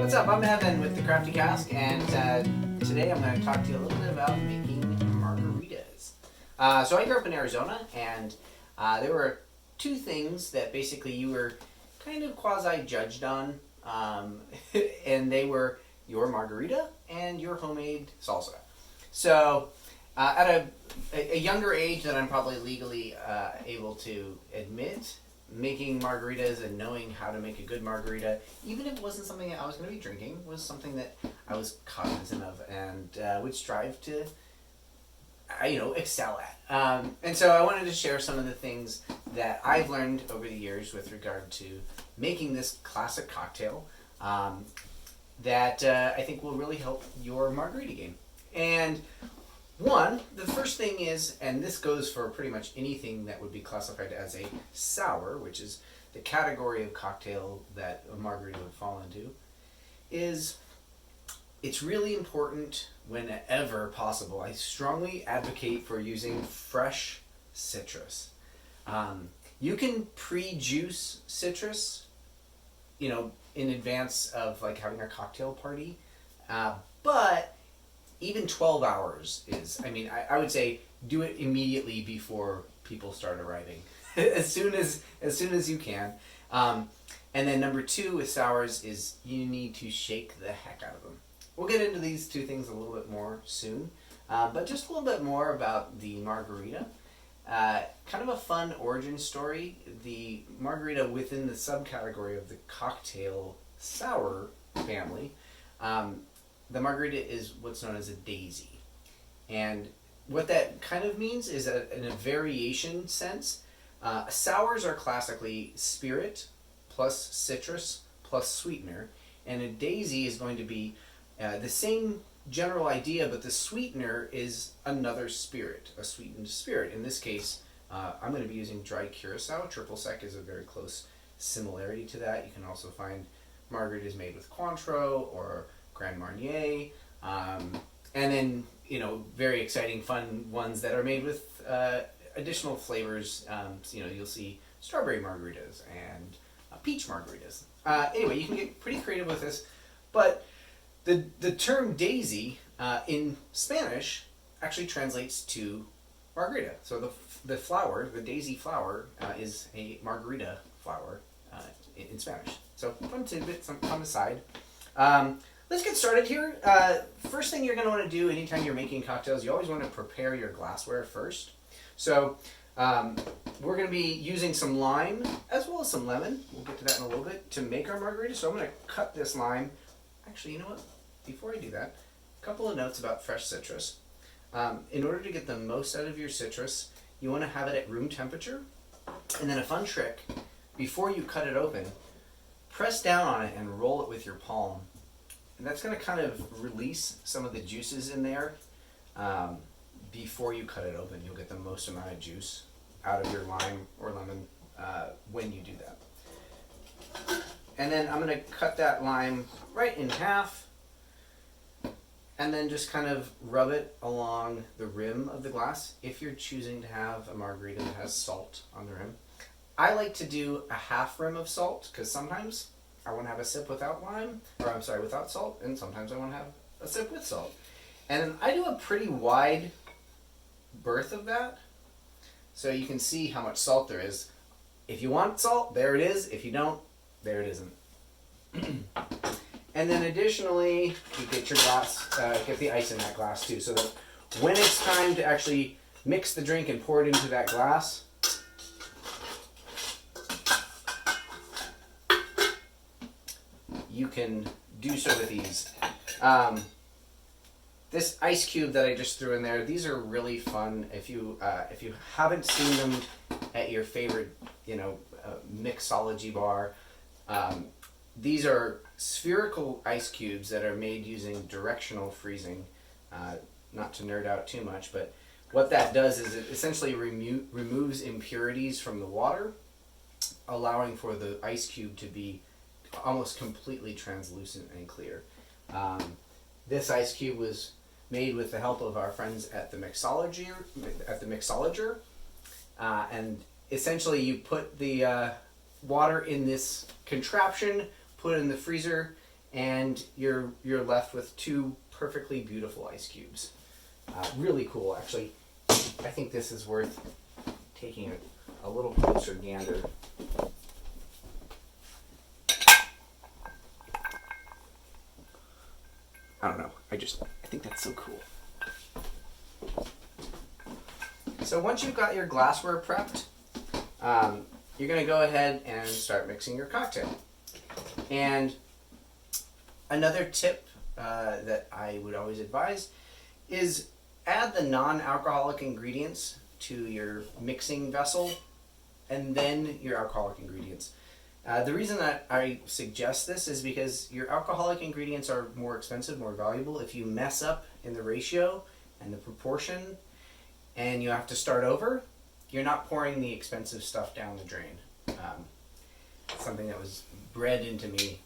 What's up? I'm Evan with the Crafty Cask, and today I'm going to talk to you a little bit about making margaritas. So I grew up in Arizona, and there were two things that basically you were kind of quasi-judged on, and they were your margarita and your homemade salsa. So at a younger age than I'm probably legally able to admit, making margaritas and knowing how to make a good margarita, even if it wasn't something that I was going to be drinking, was something that I was cognizant of and would strive to, excel at. And so I wanted to share some of the things that I've learned over the years with regard to making this classic cocktail that I think will really help your margarita game. And the first thing is, and this goes for pretty much anything that would be classified as a sour, which is the category of cocktail that a margarita would fall into, is it's really important whenever possible. I strongly advocate for using fresh citrus. You can pre-juice citrus, in advance of like having a cocktail party, but even 12 hours is, I would say do it immediately before people start arriving. as soon as you can. And then number two with sours is you need to shake the heck out of them. We'll get into these two things a little bit more soon, but just a little bit more about the margarita. Kind of a fun origin story. The margarita within the subcategory of the cocktail sour family, the margarita is what's known as a daisy. And what that kind of means is that in a variation sense, sours are classically spirit plus citrus plus sweetener, and a daisy is going to be the same general idea, but the sweetener is another spirit, a sweetened spirit. In this case, I'm going to be using dry curacao. Triple sec is a very close similarity to that. You can also find margaritas made with Cointreau or Grand Marnier, and then very exciting fun ones that are made with additional flavors. You'll see strawberry margaritas and peach margaritas. Anyway, you can get pretty creative with this, but the term daisy in Spanish actually translates to margarita. So the flower, the daisy flower, is a margarita flower in Spanish. So fun tidbit, some fun aside. Let's get started here. First thing you're going to want to do anytime you're making cocktails, you always want to prepare your glassware first. So we're going to be using some lime as well as some lemon. We'll get to that in a little bit to make our margarita. So I'm going to cut this lime. Actually, you know what? Before I do that, a couple of notes about fresh citrus. In order to get the most out of your citrus, you want to have it at room temperature. And then a fun trick, before you cut it open, press down on it and roll it with your palm. And that's going to kind of release some of the juices in there before you cut it open. You'll get the most amount of juice out of your lime or lemon when you do that. And then I'm going to cut that lime right in half and then just kind of rub it along the rim of the glass if you're choosing to have a margarita that has salt on the rim. I like to do a half rim of salt because sometimes I want to have a sip without without salt, and sometimes I want to have a sip with salt. And I do a pretty wide berth of that, so you can see how much salt there is. If you want salt, there it is. If you don't, there it isn't. And then additionally, you get your glass, get the ice in that glass too, so that when it's time to actually mix the drink and pour it into that glass, you can do so with ease. This ice cube that I just threw in there, these are really fun. If you haven't seen them at your favorite, mixology bar, these are spherical ice cubes that are made using directional freezing. Not to nerd out too much, but what that does is it essentially removes impurities from the water, allowing for the ice cube to be almost completely translucent and clear. This ice cube was made with the help of our friends at the mixologer, and essentially you put the water in this contraption, put it in the freezer, and you're left with 2 perfectly beautiful ice cubes. Really cool, actually. I think this is worth taking a little closer gander. I don't know. I think that's so cool. So once you've got your glassware prepped, you're going to go ahead and start mixing your cocktail. And another tip that I would always advise is add the non-alcoholic ingredients to your mixing vessel and then your alcoholic ingredients. The reason that I suggest this is because your alcoholic ingredients are more expensive, more valuable. If you mess up in the ratio and the proportion and you have to start over, you're not pouring the expensive stuff down the drain. Something that was bred into me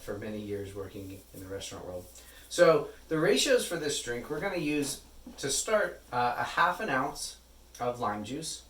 for many years working in the restaurant world. So the ratios for this drink, we're going to use, to start, a half an ounce of lime juice.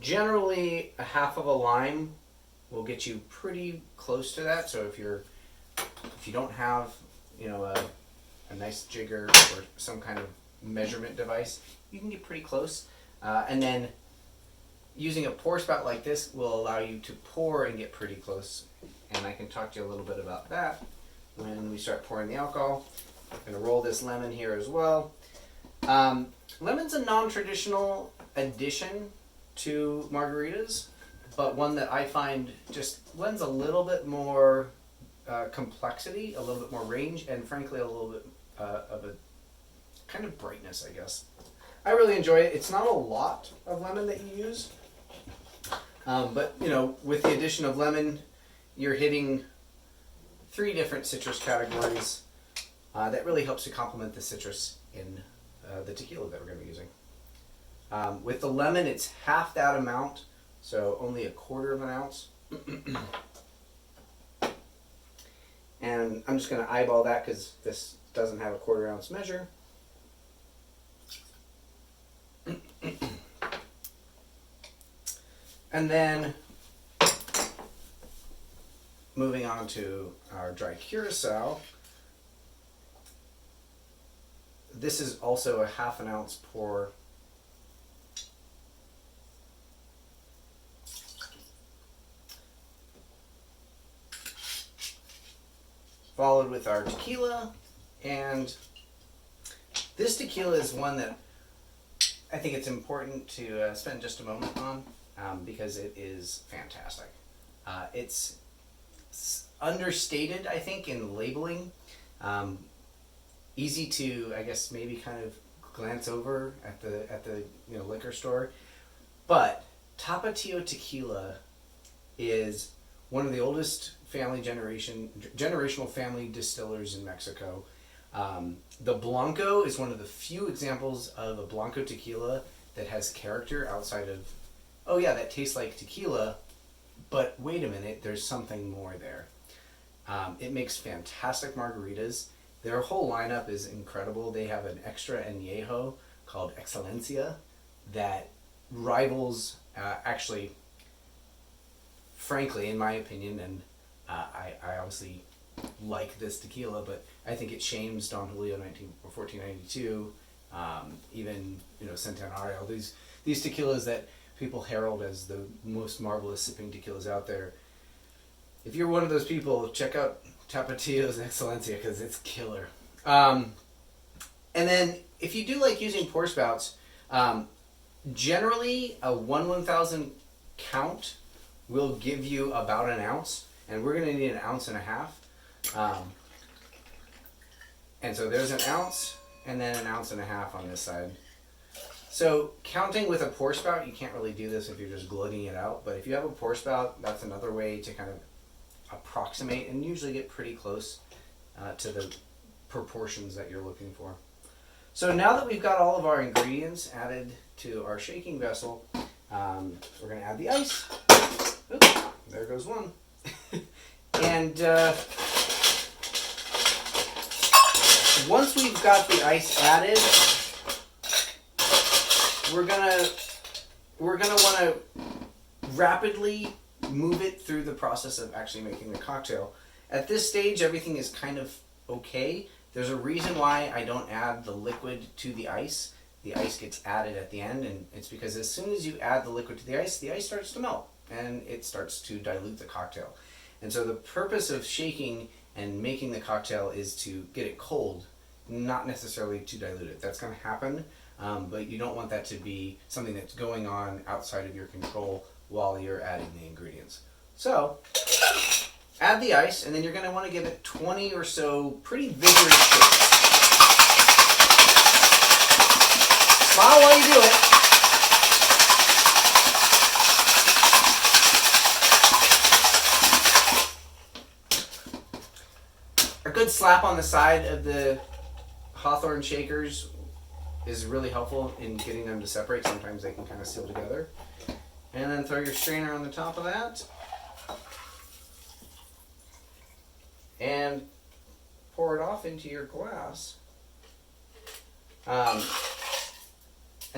Generally, a half of a lime will get you pretty close to that. So if you don't have, a nice jigger or some kind of measurement device, you can get pretty close. And then using a pour spout like this will allow you to pour and get pretty close. And I can talk to you a little bit about that when we start pouring the alcohol. I'm going to roll this lemon here as well. Lemon's a non-traditional addition to margaritas, but one that I find just lends a little bit more complexity, a little bit more range, and frankly a little bit of a kind of brightness, I guess. I really enjoy it. It's not a lot of lemon that you use, but with the addition of lemon, you're hitting 3 different citrus categories that really helps to complement the citrus in the tequila that we're going to be using. With the lemon, it's half that amount, so only 1/4 of an ounce. And I'm just going to eyeball that because this doesn't have a 1/4 ounce measure. And then moving on to our dry curacao. This is also a half an ounce pour. Followed with our tequila, and this tequila is one that I think it's important to spend just a moment on because it is fantastic. It's understated, I think, in labeling. Easy to, I guess, maybe kind of glance over at the liquor store, but Tapatío Tequila is one of the oldest generational family distillers in Mexico. The Blanco is one of the few examples of a Blanco tequila that has character outside of, oh yeah, that tastes like tequila, but wait a minute, there's something more there. It makes fantastic margaritas. Their whole lineup is incredible. They have an extra añejo called Excelencia that rivals, actually, frankly, in my opinion, and I obviously like this tequila, but I think it shames Don Julio 1492, even Centenario. These tequilas that people herald as the most marvelous sipping tequilas out there. If you're one of those people, check out Tapatío's Excelencia because it's killer. And then if you do like using pour spouts, generally a 1/1000 count will give you about an ounce, and we're going to need 1.5 ounces. And so there's 1 ounce and then 1.5 ounces on this side. So counting with a pour spout, you can't really do this if you're just glugging it out, but if you have a pour spout, that's another way to kind of approximate and usually get pretty close to the proportions that you're looking for. So now that we've got all of our ingredients added to our shaking vessel, we're going to add the ice. Oops, there goes one. And once we've got the ice added, we're gonna want to rapidly move it through the process of actually making the cocktail. At this stage, everything is kind of okay. There's a reason why I don't add the liquid to the ice. The ice gets added at the end, and it's because as soon as you add the liquid to the ice starts to melt, and it starts to dilute the cocktail. And so the purpose of shaking and making the cocktail is to get it cold, not necessarily to dilute it. That's going to happen, but you don't want that to be something that's going on outside of your control while you're adding the ingredients. So, add the ice, and then you're going to want to give it 20 or so pretty vigorous shakes. Smile while you do it. A good slap on the side of the Hawthorne shakers is really helpful in getting them to separate. Sometimes they can kind of seal together. And then throw your strainer on the top of that. And pour it off into your glass. And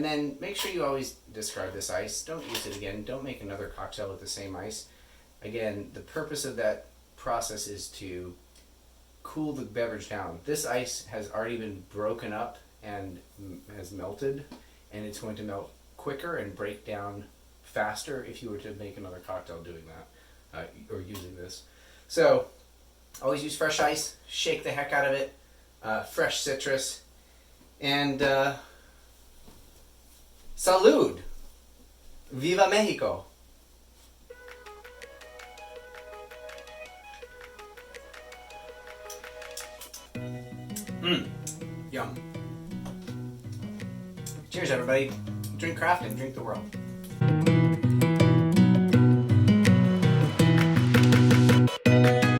then make sure you always discard this ice. Don't use it again. Don't make another cocktail with the same ice. Again, the purpose of that process is to cool the beverage down. This ice has already been broken up and has melted, and it's going to melt quicker and break down faster if you were to make another cocktail doing that, or using this. So always use fresh ice, shake the heck out of it, fresh citrus, and salud! Viva Mexico! Yum. Cheers, everybody. Drink Crafty and drink the world.